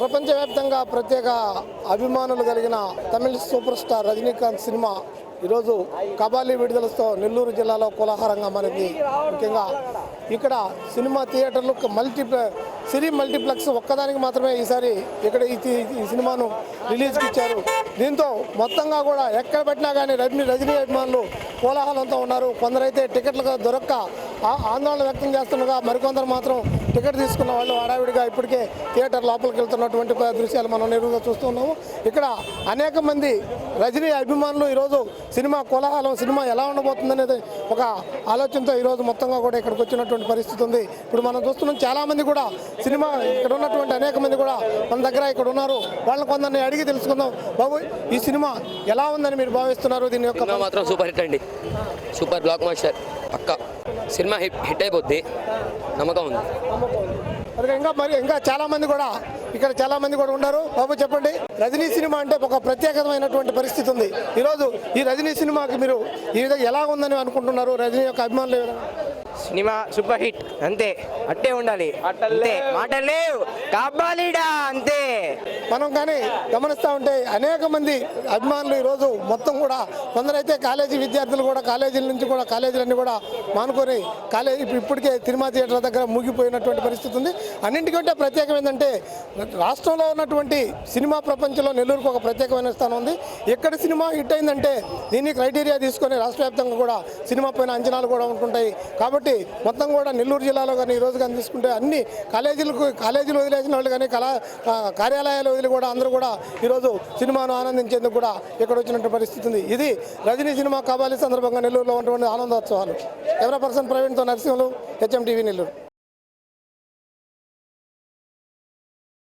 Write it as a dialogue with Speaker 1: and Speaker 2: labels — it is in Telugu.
Speaker 1: ప్రపంచవ్యాప్తంగా ప్రత్యేక అభిమానులు కలిగిన తమిళ సూపర్ స్టార్ రజనీకాంత్ సినిమా ఈరోజు కబాలి విడుదలతో నెల్లూరు జిల్లాలో కోలాహలంగా మనకి ముఖ్యంగా ఇక్కడ సినిమా థియేటర్లు సిరీ మల్టీప్లెక్స్ ఒక్కదానికి మాత్రమే ఈసారి ఇక్కడ ఈ సినిమాను రిలీజ్కి ఇచ్చారు. దీంతో మొత్తంగా కూడా ఎక్కడ పెట్టినా కానీ రజనీ అభిమానులు కోలాహలంతో ఉన్నారు. కొందరైతే టికెట్లుగా దొరక్క ఆందోళన వ్యక్తం చేస్తుండగా మరికొందరు మాత్రం టికెట్ తీసుకున్న వాళ్ళు హడావిడిగా ఇప్పటికే థియేటర్ లోపలికి వెళ్తున్నటువంటి దృశ్యాలు మనం నేరుగా చూస్తున్నాము. ఇక్కడ అనేక మంది రజనీ అభిమానులు ఈరోజు సినిమా కోలాహలం, సినిమా ఎలా ఉండబోతుందనేది ఒక ఆలోచనతో ఈరోజు మొత్తంగా కూడా ఇక్కడికి వచ్చినటువంటి పరిస్థితి ఉంది. ఇప్పుడు మనం చూస్తున్నాం చాలామంది కూడా సినిమా ఇక్కడ ఉన్నటువంటి అనేక మంది కూడా మన దగ్గర ఇక్కడ ఉన్నారు. వాళ్ళని కొందరిని అడిగి తెలుసుకుందాం. బాబు, ఈ సినిమా ఎలా ఉందని మీరు భావిస్తున్నారు? దీని యొక్క
Speaker 2: మాత్రం సూపర్ హిట్ అండి, సూపర్ బ్లాక్ మాస్టర్ పక్క సినిమా హిట్ అయిపోద్ది, నమ్మకం ఉంది.
Speaker 1: ఇంకా చాలా మంది కూడా ఉన్నారు. బాబు చెప్పండి, రజనీ సినిమా అంటే ఒక ప్రత్యేకమైనటువంటి పరిస్థితి ఉంది. ఈరోజు ఈ రజనీ సినిమాకి మీరు ఈ విధంగా ఎలా ఉందని అనుకుంటున్నారు? రజనీ యొక్క అభిమానులు
Speaker 3: సినిమా సూపర్ హిట్, అంతే, అట్టే ఉండాలి, అంతే, మాటలు లేవు, కాపాలిడా అంతే.
Speaker 1: మనం కానీ గమనిస్తూ ఉంటే అనేక మంది అభిమానులు ఈరోజు మొత్తం కూడా కొందరైతే కాలేజీ విద్యార్థులు కూడా కాలేజీల నుంచి కూడా కాలేజీలన్నీ కూడా మానుకొని ఇప్పటికే సినిమా థియేటర్ దగ్గర ముగిపోయినటువంటి పరిస్థితి ఉంది. అన్నింటికంటే ప్రత్యేకం ఏంటంటే రాష్ట్రంలో ఉన్నటువంటి సినిమా ప్రపంచంలో నెల్లూరుకు ఒక ప్రత్యేకమైన స్థానం ఉంది. ఎక్కడ సినిమా హిట్ అయిందంటే దీన్ని క్రైటీరియా తీసుకొని రాష్ట్ర వ్యాప్తంగా కూడా సినిమా పైన అంచనాలు కూడా ఉంటుంటాయి. కాబట్టి మొత్తం కూడా నెల్లూరు జిల్లాలో కానీ ఈరోజు కానీ తీసుకుంటే అన్ని కాలేజీలు వదిలేసిన వాళ్ళు కానీ కార్యాలయాలు వదిలి కూడా అందరూ కూడా ఈరోజు సినిమాను ఆనందించేందుకు కూడా ఇక్కడ వచ్చినటువంటి పరిస్థితి ఉంది. ఇది రజనీ సినిమా కబాలి సందర్భంగా నెల్లూరులో ఉన్నటువంటి ఆనందోత్సవాలు. కెమెరా పర్సన్ ప్రవీణ్తో నరసింహులు, HM TV నెల్లూరు.